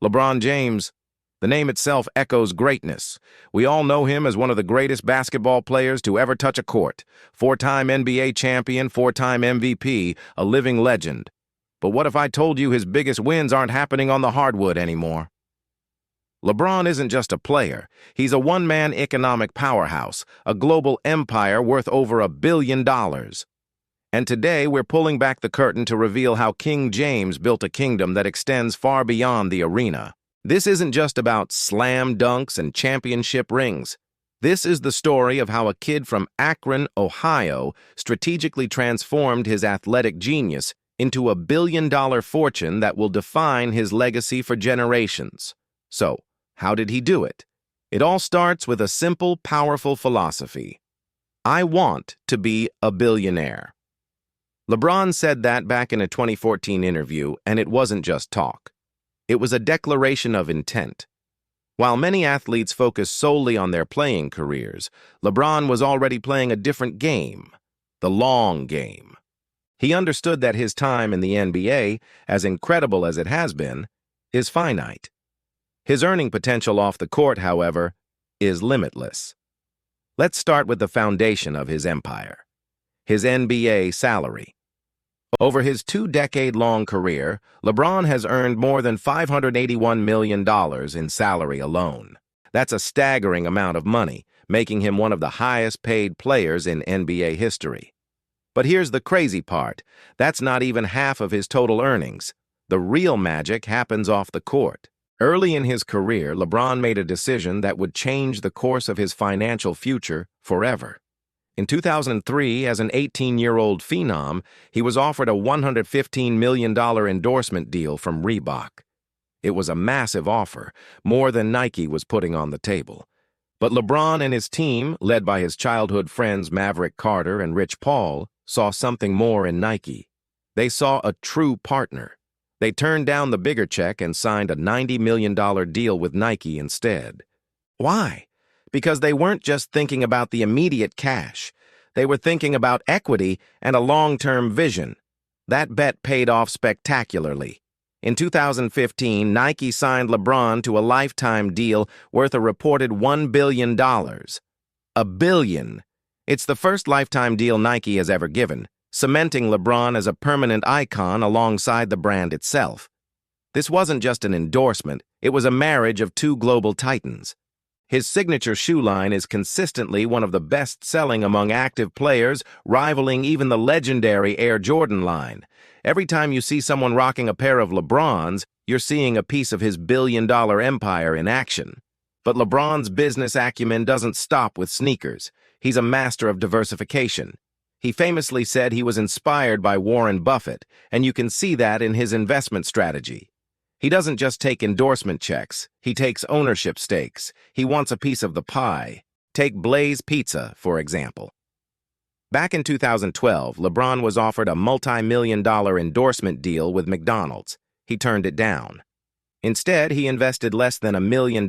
LeBron James, the name itself echoes greatness. We all know him as one of the greatest basketball players to ever touch a court. Four-time NBA champion, four-time MVP, a living legend. But what if I told you his biggest wins aren't happening on the hardwood anymore? LeBron isn't just a player. He's a one-man economic powerhouse, a global empire worth over $1 billion. And today, we're pulling back the curtain to reveal how King James built a kingdom that extends far beyond the arena. This isn't just about slam dunks and championship rings. This is the story of how a kid from Akron, Ohio, strategically transformed his athletic genius into a billion-dollar fortune that will define his legacy for generations. So, how did he do it? It all starts with a simple, powerful philosophy. I want to be a billionaire. LeBron said that back in a 2014 interview, and it wasn't just talk. It was a declaration of intent. While many athletes focus solely on their playing careers, LeBron was already playing a different game, the long game. He understood that his time in the NBA, as incredible as it has been, is finite. His earning potential off the court, however, is limitless. Let's start with the foundation of his empire, his NBA salary. Over his two-decade-long career, LeBron has earned more than $581 million in salary alone. That's a staggering amount of money, making him one of the highest-paid players in NBA history. But here's the crazy part. That's not even half of his total earnings. The real magic happens off the court. Early in his career, LeBron made a decision that would change the course of his financial future forever. In 2003, as an 18-year-old phenom, he was offered a $115 million endorsement deal from Reebok. It was a massive offer, more than Nike was putting on the table. But LeBron and his team, led by his childhood friends Maverick Carter and Rich Paul, saw something more in Nike. They saw a true partner. They turned down the bigger check and signed a $90 million deal with Nike instead. Why? Because they weren't just thinking about the immediate cash. They were thinking about equity and a long-term vision. That bet paid off spectacularly. In 2015, Nike signed LeBron to a lifetime deal worth a reported $1 billion. $1 billion. It's the first lifetime deal Nike has ever given, cementing LeBron as a permanent icon alongside the brand itself. This wasn't just an endorsement, it was a marriage of two global titans. His signature shoe line is consistently one of the best-selling among active players, rivaling even the legendary Air Jordan line. Every time you see someone rocking a pair of LeBrons, you're seeing a piece of his billion-dollar empire in action. But LeBron's business acumen doesn't stop with sneakers. He's a master of diversification. He famously said he was inspired by Warren Buffett, and you can see that in his investment strategy. He doesn't just take endorsement checks, he takes ownership stakes. He wants a piece of the pie. Take Blaze Pizza, for example. Back in 2012, LeBron was offered a multi-million-dollar endorsement deal with McDonald's. He turned it down. Instead, he invested less than $1 million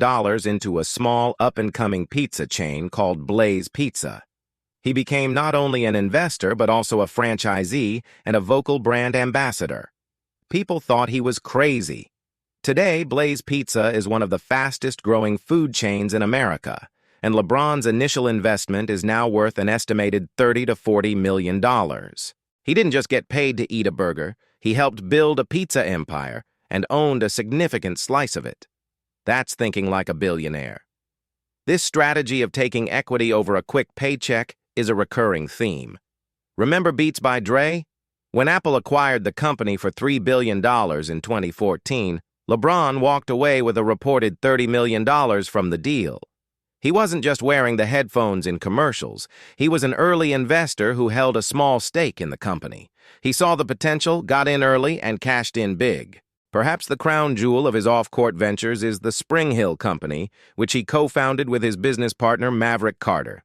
into a small, up-and-coming pizza chain called Blaze Pizza. He became not only an investor, but also a franchisee and a vocal brand ambassador. People thought he was crazy. Today, Blaze Pizza is one of the fastest-growing food chains in America, and LeBron's initial investment is now worth an estimated $30 to $40 million. He didn't just get paid to eat a burger, he helped build a pizza empire and owned a significant slice of it. That's thinking like a billionaire. This strategy of taking equity over a quick paycheck is a recurring theme. Remember Beats by Dre? When Apple acquired the company for $3 billion in 2014, LeBron walked away with a reported $30 million from the deal. He wasn't just wearing the headphones in commercials. He was an early investor who held a small stake in the company. He saw the potential, got in early, and cashed in big. Perhaps the crown jewel of his off-court ventures is the Spring Hill Company, which he co-founded with his business partner Maverick Carter.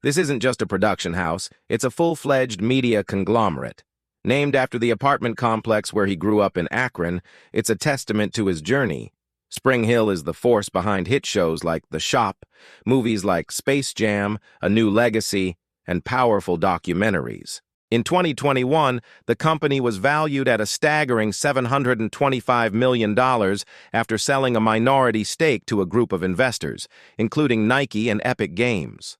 This isn't just a production house, it's a full-fledged media conglomerate. Named after the apartment complex where he grew up in Akron, it's a testament to his journey. Spring Hill is the force behind hit shows like The Shop, movies like Space Jam, A New Legacy, and powerful documentaries. In 2021, the company was valued at a staggering $725 million after selling a minority stake to a group of investors, including Nike and Epic Games.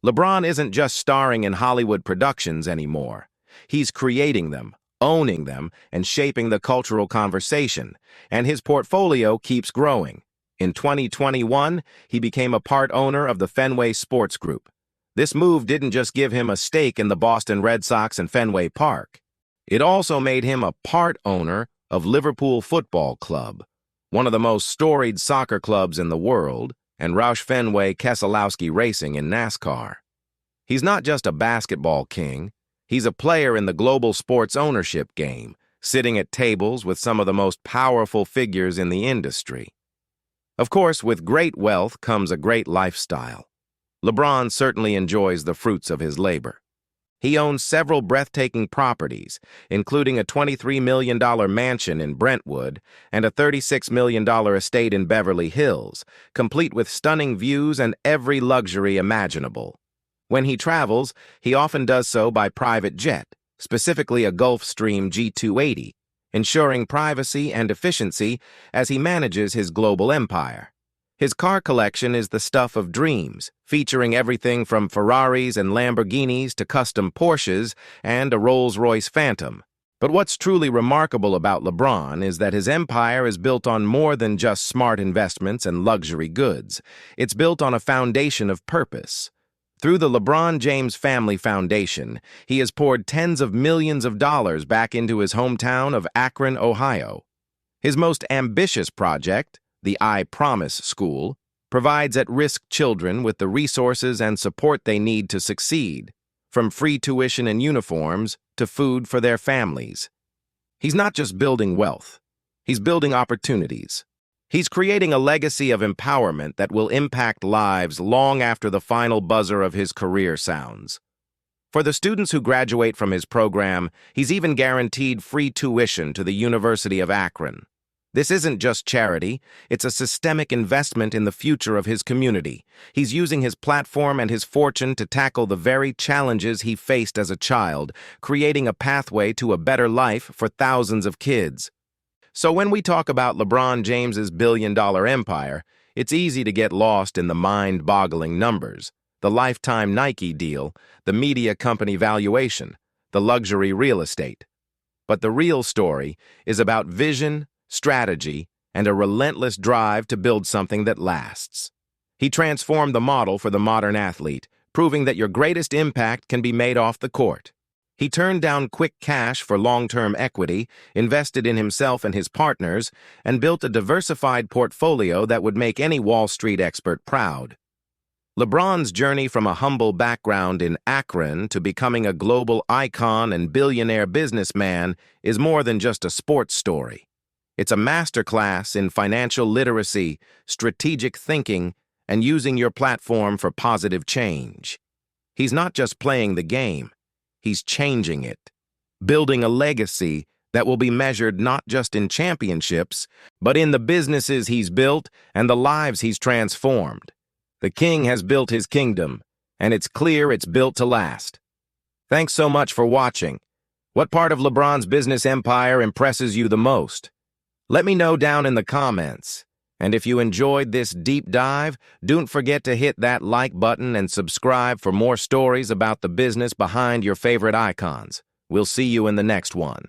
LeBron isn't just starring in Hollywood productions anymore. He's creating them, owning them, and shaping the cultural conversation, and his portfolio keeps growing. In 2021, he became a part owner of the Fenway Sports Group. This move didn't just give him a stake in the Boston Red Sox and Fenway Park. It also made him a part owner of Liverpool Football Club, one of the most storied soccer clubs in the world, and Roush Fenway Keselowski Racing in NASCAR. He's not just a basketball king, he's a player in the global sports ownership game, sitting at tables with some of the most powerful figures in the industry. Of course, with great wealth comes a great lifestyle. LeBron certainly enjoys the fruits of his labor. He owns several breathtaking properties, including a $23 million mansion in Brentwood and a $36 million estate in Beverly Hills, complete with stunning views and every luxury imaginable. When he travels, he often does so by private jet, specifically a Gulfstream G280, ensuring privacy and efficiency as he manages his global empire. His car collection is the stuff of dreams, featuring everything from Ferraris and Lamborghinis to custom Porsches and a Rolls-Royce Phantom. But what's truly remarkable about LeBron is that his empire is built on more than just smart investments and luxury goods. It's built on a foundation of purpose. Through the LeBron James Family Foundation, he has poured tens of millions of dollars back into his hometown of Akron, Ohio. His most ambitious project, the I Promise School, provides at-risk children with the resources and support they need to succeed, from free tuition and uniforms to food for their families. He's not just building wealth, he's building opportunities. He's creating a legacy of empowerment that will impact lives long after the final buzzer of his career sounds. For the students who graduate from his program, he's even guaranteed free tuition to the University of Akron. This isn't just charity, it's a systemic investment in the future of his community. He's using his platform and his fortune to tackle the very challenges he faced as a child, creating a pathway to a better life for thousands of kids. So when we talk about LeBron James's billion-dollar empire, it's easy to get lost in the mind-boggling numbers, the lifetime Nike deal, the media company valuation, the luxury real estate. But the real story is about vision, strategy, and a relentless drive to build something that lasts. He transformed the model for the modern athlete, proving that your greatest impact can be made off the court. He turned down quick cash for long-term equity, invested in himself and his partners, and built a diversified portfolio that would make any Wall Street expert proud. LeBron's journey from a humble background in Akron to becoming a global icon and billionaire businessman is more than just a sports story. It's a masterclass in financial literacy, strategic thinking, and using your platform for positive change. He's not just playing the game, he's changing it, building a legacy that will be measured not just in championships, but in the businesses he's built and the lives he's transformed. The king has built his kingdom, and it's clear it's built to last. Thanks so much for watching. What part of LeBron's business empire impresses you the most? Let me know down in the comments. And if you enjoyed this deep dive, don't forget to hit that like button and subscribe for more stories about the business behind your favorite icons. We'll see you in the next one.